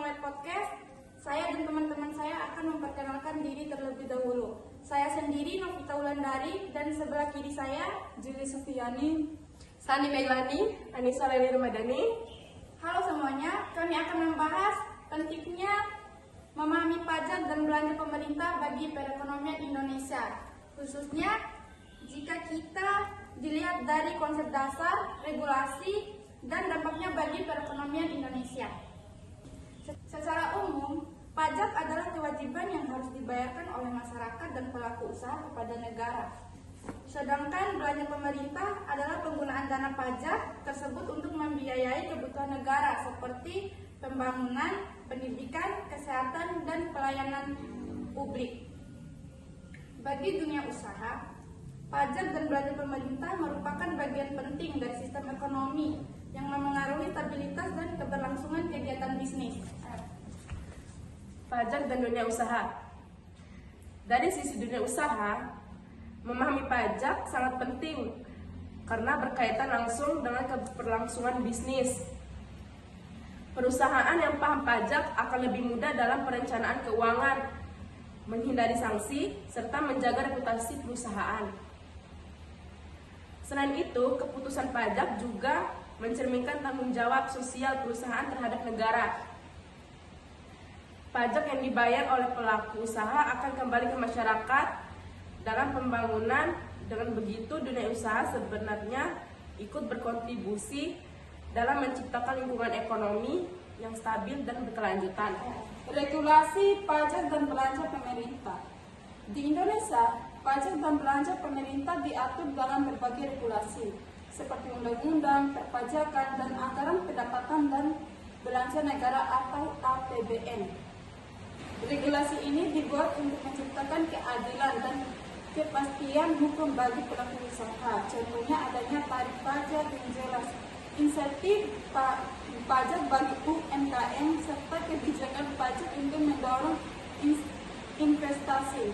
Live Podcast. Saya dan teman-teman saya akan memperkenalkan diri terlebih dahulu. Saya sendiri Novita Wulandari dan sebelah kiri saya Juli Sufiani, Sani Meilani, Anissa Leli Ramadhani. Halo semuanya, kami akan membahas pentingnya memahami pajak dan belanja pemerintah bagi perekonomian Indonesia. Khususnya jika kita dilihat dari konsep dasar, regulasi, dan dampaknya bagi perekonomian Indonesia. Secara umum, pajak adalah kewajiban yang harus dibayarkan oleh masyarakat dan pelaku usaha kepada negara. Sedangkan belanja pemerintah adalah penggunaan dana pajak tersebut untuk membiayai kebutuhan negara seperti pembangunan, pendidikan, kesehatan, dan pelayanan publik. Bagi dunia usaha, pajak dan belanja pemerintah merupakan bagian penting dari sistem ekonomi yang memengaruhi stabilitas dan keberlangsungan kegiatan bisnis. Pajak dan dunia usaha. Dari sisi dunia usaha, memahami pajak sangat penting karena berkaitan langsung dengan keberlangsungan bisnis. Perusahaan yang paham pajak akan lebih mudah dalam perencanaan keuangan, menghindari sanksi, serta menjaga reputasi perusahaan. Selain itu, keputusan pajak juga mencerminkan tanggung jawab sosial perusahaan terhadap negara. Pajak yang dibayar oleh pelaku usaha akan kembali ke masyarakat dalam pembangunan. Dengan begitu, dunia usaha sebenarnya ikut berkontribusi dalam menciptakan lingkungan ekonomi yang stabil dan berkelanjutan. regulasi pajak dan belanja pemerintah. Di Indonesia, pajak dan belanja pemerintah diatur dalam berbagai regulasi, seperti Undang-Undang Perpajakan dan Anggaran Pendapatan dan Belanja Negara atau APBN. Regulasi ini dibuat untuk menciptakan keadilan dan kepastian hukum bagi pelaku usaha. Contohnya adanya tarif pajak yang jelas, insentif pajak bagi UMKM, serta kebijakan pajak untuk mendorong investasi.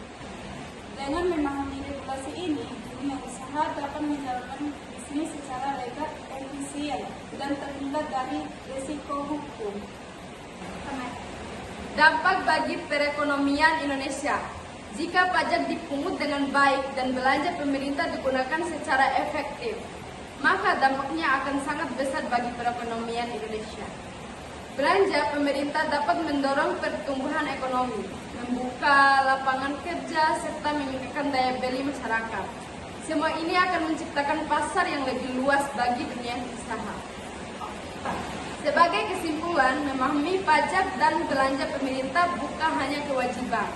Dengan memahami regulasi ini, dunia usaha dapat menjalankan bisnis secara legal, efisien, dan terhindar dari risiko hukum. Dampak bagi perekonomian Indonesia. Jika pajak dipungut dengan baik dan belanja pemerintah digunakan secara efektif, maka dampaknya akan sangat besar bagi perekonomian Indonesia. Belanja pemerintah dapat mendorong pertumbuhan ekonomi, membuka lapangan kerja, serta meningkatkan daya beli masyarakat. Semua ini akan menciptakan pasar yang lebih luas bagi dunia usaha. Sebagai kesimpulan, memahami pajak dan belanja pemerintah bukan hanya kewajiban,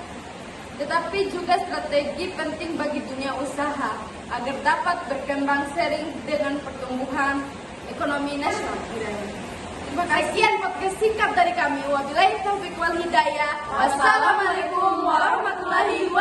tetapi juga strategi penting bagi dunia usaha agar dapat berkembang seiring dengan pertumbuhan ekonomi nasional. Terima kasih. Sekian podcast singkat dari kami. Wabillahi taufiq wal hidayah. Wassalamualaikum warahmatullahi wabarakatuh.